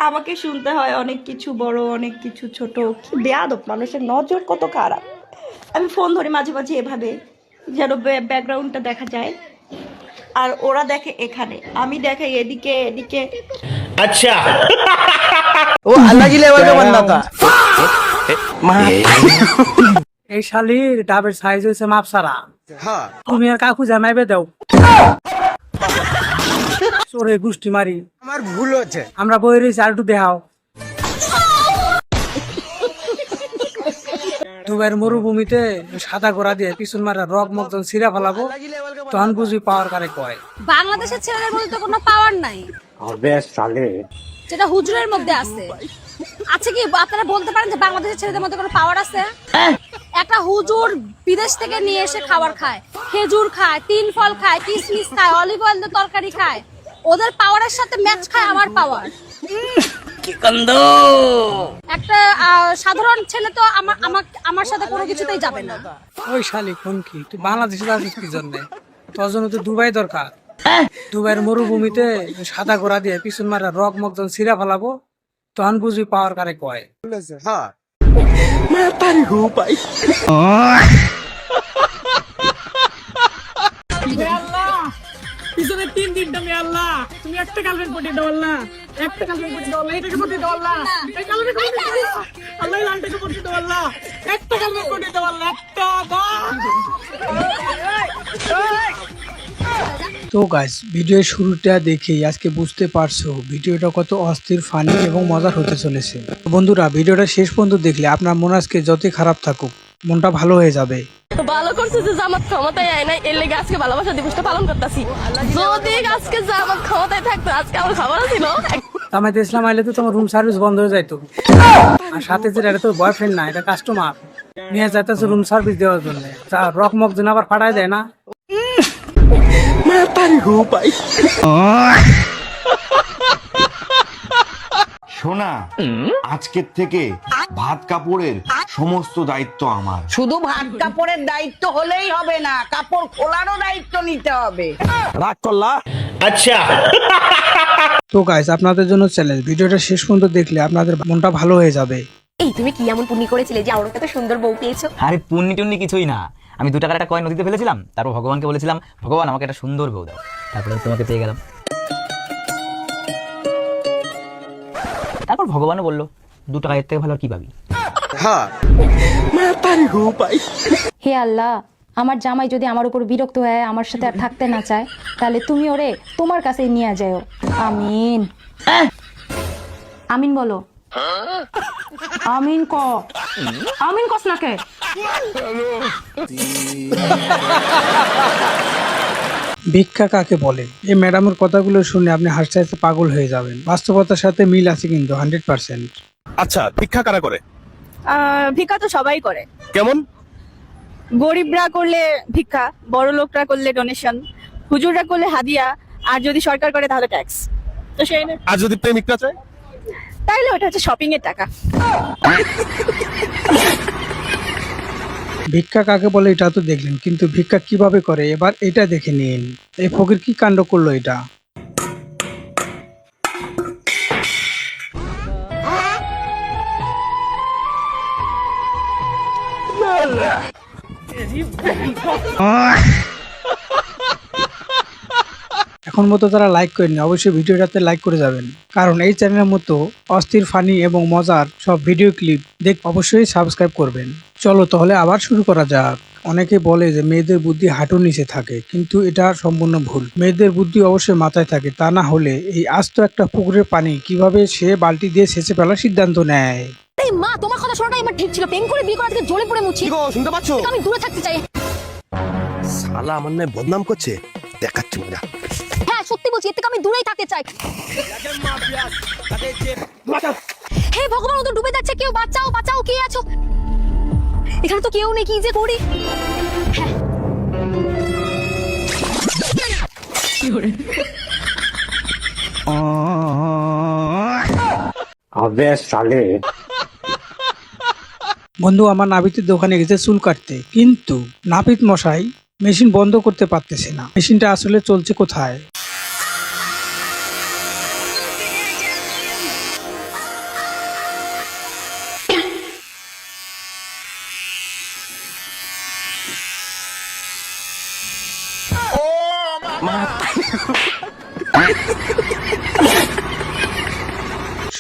আমাকে শুনতে হয় অনেক কিছু বড়, অনেক কিছু ছোট। কি বেয়াদব, মানুষের নজর কত খারাপ। আমি ফোন ধরি মাঝে মাঝে এভাবে, যেন ব্যাকগ্রাউন্ডটা দেখা যায়, আর ওরা দেখে এখানে, আমি দেখাই এদিকে এদিকে। अच्छा वो अलग ही लेवल का बंदा था। এই শালির ডাবের সাইজ হয়েছে মাপসারা। हाँ তুমি আর কাকু জামাইবে দাও চোরে গুষ্টি মারি আমার ভুল হচ্ছে। আমরা বই রয়েছি আর একটু দেখাও। দুবাইয়ের মরুভূমিতে সাদা গোড়া দিয়ে পিছন মারা রক মকজন ছিঁড়া ফেলাবো, তখন বুঝবি পাওয়ার কারে কয়। বাংলাদেশের ছেলেদের মধ্যে তো কোনো পাওয়ার নাই, যেটা হুজুরের মধ্যে আছে। আছে কি আপনারা বলতে পারেন যে বাংলাদেশের ছেলেদের মধ্যে কোনো পাওয়ার আছে? একটা হুজুর বিদেশ থেকে নিয়ে এসে খাবার খায়, খেজুর খায়, তিন ফল খায়, কিশমিশ খায়, অলিভ অয়েল দিয়ে তরকারি খায়। ওদের পাওয়ারের সাথে ম্যাচ খায় আমার পাওয়ার। একটা সাধারণ ছেলে তো আমার সাথে কোনো কিছুতেই যাবে না। ওই শালি কোন কি, তুই বাংলাদেশে যাচ্ছিস কি জন্য? তোর জন্য তো দুবাই দরকার। দুবাইয়ের মরুভূমিতে সাদা গোড়া দিয়ে পিছন মারা রক মকজন ছিঁড়া ফেলাবো, তখন বুঝবি পাওয়ার কারে কয়। हाँ পিছনে তিন তিনটা মেয়ে আল্লাহ, তুমি একটা গার্লফ্রেন্ড পটিয়ে দাও আল্লাহ, একটা গার্লফ্রেন্ড পটিয়ে দাও আল্লাহ, এটাকে পটিয়ে দাও আল্লাহ, এই গার্লফ্রেন্ড পটিয়ে দাও আল্লাহ, এই লালটাকে পটিয়ে দাও আল্লাহ, একটা গার্লফ্রেন্ড পটিয়ে দাও আল্লাহ, একটা তো গাইস, ভিডিওর শুরুটা দেখেই আজকে বুঝতে পারছো ভিডিওটা কত অস্থির, ফানি এবং মজার হতে চলেছে। বন্ধুরা, ভিডিওটা শেষ পর্যন্ত দেখলে আপনার মন আজকে যতই খারাপ থাকুক, মনটা ভালো হয়ে যাবে। ভালো করছে যে জামাত ক্ষমতায় আয় নাই, এর লেগে আজকে ভালোবাসা দিবসটা পালন করতেছি। যদি আজকে জামাত ক্ষমতায় থাকতো আজকে আমার খবর ছিল। জামায়াতে ইসলাম আইলে তো তোমার রুম সার্ভিস বন্ধ হয়ে যাইতো, আর সাথে যে এটা তো বয়ফ্রেন্ড না, এটা কাস্টমার নিয়ে যাইতেছে রুম সার্ভিস দেওয়ার জন্য। রক মক যেন আবার ফাটাই দেয় না। সোনা, আজকের থেকে ভাত কাপড়ের সমস্ত দায়িত্ব আমার। শুধু ভাত কাপড়ের দায়িত্ব হলেই হবে না, কাপড় খোলারও দায়িত্ব নিতে হবে। राग करला अच्छा তো গাইস, আপনাদের জন্য চ্যালেঞ্জ, ভিডিওটা শেষ পর্যন্ত দেখলে আপনাদের মনটা ভালো হয়ে যাবে। এই তুমি কি এমন পুণ্য করেছিলে যে আমার এত সুন্দর বউ পেয়েছো? আরে পুণ্যি টুন্নি কিছুই না, আমি 2 টাকার একটা কয়েন নদীতে ফেলেছিলাম, তারপর ভগবানকে বলেছিলাম ভগবান আমাকে একটা সুন্দর বউ দাও, তারপরে তোমাকে পেয়ে গেলাম। তারপর ভগবানও বললো 2 টাকা এর থেকে ভালো আর কি পাবি। हाँ হে আল্লাহ, আমার জামাই যদি আমার উপর বিরক্ত হয়ে আমার সাথে আর থাকতে না চায়, তাহলে তুমি ওরে তোমার কাছেই নিয়ে যাও। আমিন। আমিন বলো। আমিন ক। আমিন কস না কে? ভিক্ষা কাকে বলে? এই ম্যাডামের কথাগুলো শুনে আপনি হাসতে হাসতে পাগল হয়ে যাবেন। বাস্তবতার সাথে মিল আছে কিন্তু 100%। अच्छा ভিক্ষা কারা করে? ভিক্ষা তো সবাই করে। কেমন? গরিবরা করলে ভিক্ষা, বড় লোকরা করলে ডোনেশন, হুজুররা করলে হাদিয়া, আর যদি সরকার করে তাহলে ট্যাক্স। তো সেই আর যদি প্রেমিকটা চায়? তাইলে ওটা হচ্ছে শপিং এর টাকা। ভিক্ষা কাকে বলে এটা তো দেখলেন, কিন্তু ভিক্ষা কিভাবে করে এবার এটা দেখে নিন। এই ফকির কি কাণ্ড করলো এটা। এখন মতো যারা লাইক করেনি অবশ্যই ভিডিওটাতে লাইক করে যাবেন, কারণ এই চ্যানেলের মতো অস্থির, ফানি এবং মজার সব ভিডিও ক্লিপ অবশ্যই সাবস্ক্রাইব করবেন। চলো তাহলে আবার শুরু করা যাক। অনেকে বলে যে মেয়েদের বুদ্ধি হাঁটুর নিচে থাকে, কিন্তু এটা সম্পূর্ণ ভুল। মেয়েদের বুদ্ধি অবশ্যই মাথায় থাকে, তা না হলে এই আস্ত একটা পুকুরের পানি কিভাবে সে বালতি দিয়ে সেচে ফেলার সিদ্ধান্ত নেয়। এই মা, তোমার কথা শোনাটাই আমার ঠিক ছিল। প্রেম করে বিয়ে করা থেকে জ্বলে পড়ে মুছি। শুনতে পাচ্ছ? আমি দূরে থাকতে চাই। শালা আমার নামে বদনাম করছে, দেখাচ্ছি মজা। হ্যাঁ সত্যি বলছি, এর থেকে আমি দূরেই থাকতে চাই। হে ভগবান, ও তো ডুবে যাচ্ছে, কেউ বাঁচাও বাঁচাও, কে আছো? এখানে তো কেউ নেই, কি যে করি। বন্ধু আমার নাপিতের দোকানে গেছে চুল কাটতে, কিন্তু নাপিত মশাই মেশিন বন্ধ করতে পারতেছে না। মেশিনটা আসলে চলছে কোথায়?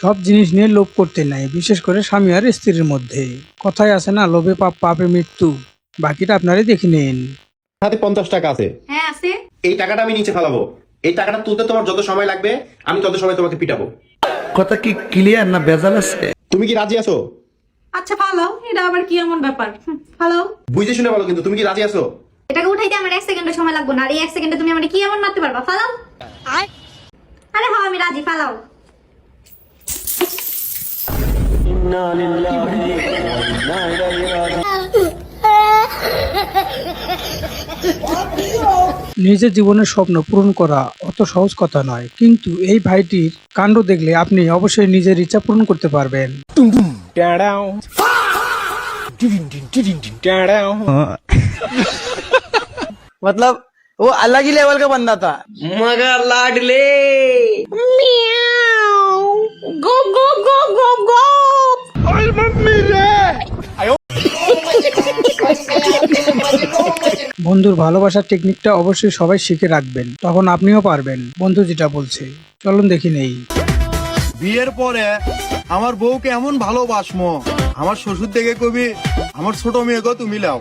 সব জিনিস নিয়ে লোভ করতে নাই, বিশেষ করে স্বামী আর স্ত্রীর মধ্যে। কথায় আছে না, লোভে পাপ, পাপে মৃত্যু। বাকিটা আপনারাই দেখে নিন। হাতে 50 টাকা আছে। হ্যাঁ আছে। এই টাকাটা আমি নিচে ফেলাবো। এই টাকাটা তুলতে তোমার যত সময় লাগবে আমি তত সময় তোমাকে পিটাবো। কথা কি ক্লিয়ার না ভেজাল আছে? তুমি কি রাজি আছো? আচ্ছা ফালাও, এটা আবার কি এমন ব্যাপার? ফালাও। বুঝে শুনে বলো কিন্তু, তুমি কি রাজি আছো? এটাকে উঠাইতে আমার 1 সেকেন্ড সময় লাগবে না, আর এই 1 সেকেন্ডে তুমি আমাকে কি এমন মারতে পারবা? ফালাও। আরে হ্যাঁ আমি রাজি, ফালাও। নিজের জীবনের স্বপ্ন পূরণ করা অত সহজ কথা নয়, কিন্তু এই ভাইটির কাণ্ড দেখলে আপনি অবশ্যই নিজের ইচ্ছা পূরণ করতে পারবেন। मतलब वो अलग ही लेवल का बंदा था। मगर लाडले গো গো গো গো গো। বন্ধুর ভালোবাসার টেকনিকটা অবশ্যই সবাই শিখে রাখবেন, তখন আপনিও পারবেন। বন্ধু যেটা বলছে চলুন দেখি নেই। বিয়ের পরে আমার বউকে এমন ভালোবাসমো, আমার শ্বশুর থেকে কবি আমার ছোট মেয়েকে তুমি লাও।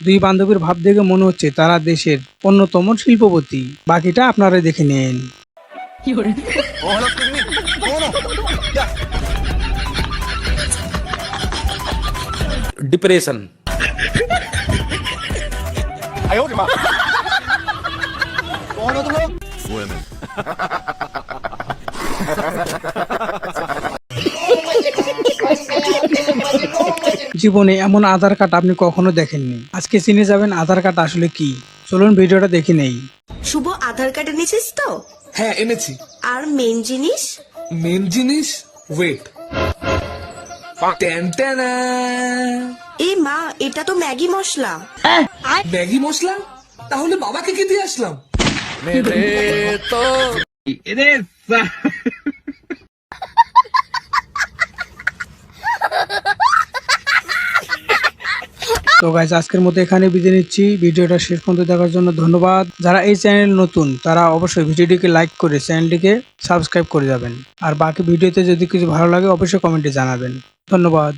দুই বান্ধবীর ভাব দেখে মনে হচ্ছে তারা দেশের অন্যতম শিল্পপতি। বাকিটা আপনারা দেখে নিন। ডিপ্রেশন। জীবনে এমন আধার কার্ড আপনি কখনো দেখেননি, আজকে চিনে যাবেন আধার কার্ড আসলে কি। চলুন ভিডিওটা দেখে নেই। শুভ আধার কার্ড এনেছিস তো? হ্যাঁ এনেছি। আর মেন জিনিস? মেন জিনিস ওয়েট। এ মা, এটা তো ম্যাগি মশলা। ম্যাগি মশলা? তাহলে বাবাকে কি দিয়ে আসলাম? তো গাইস, আজকের মতো এখানে বিদায় নিচ্ছি। ভিডিওটা শেষ পর্যন্ত দেখার জন্য ধন্যবাদ। যারা এই চ্যানেল নতুন তারা অবশ্যই ভিডিওটিকে লাইক করে চ্যানেলটিকে সাবস্ক্রাইব করে যাবেন। আর বাকি ভিডিওতে যদি কিছু ভালো লাগে অবশ্যই কমেন্টে জানাবেন। ধন্যবাদ।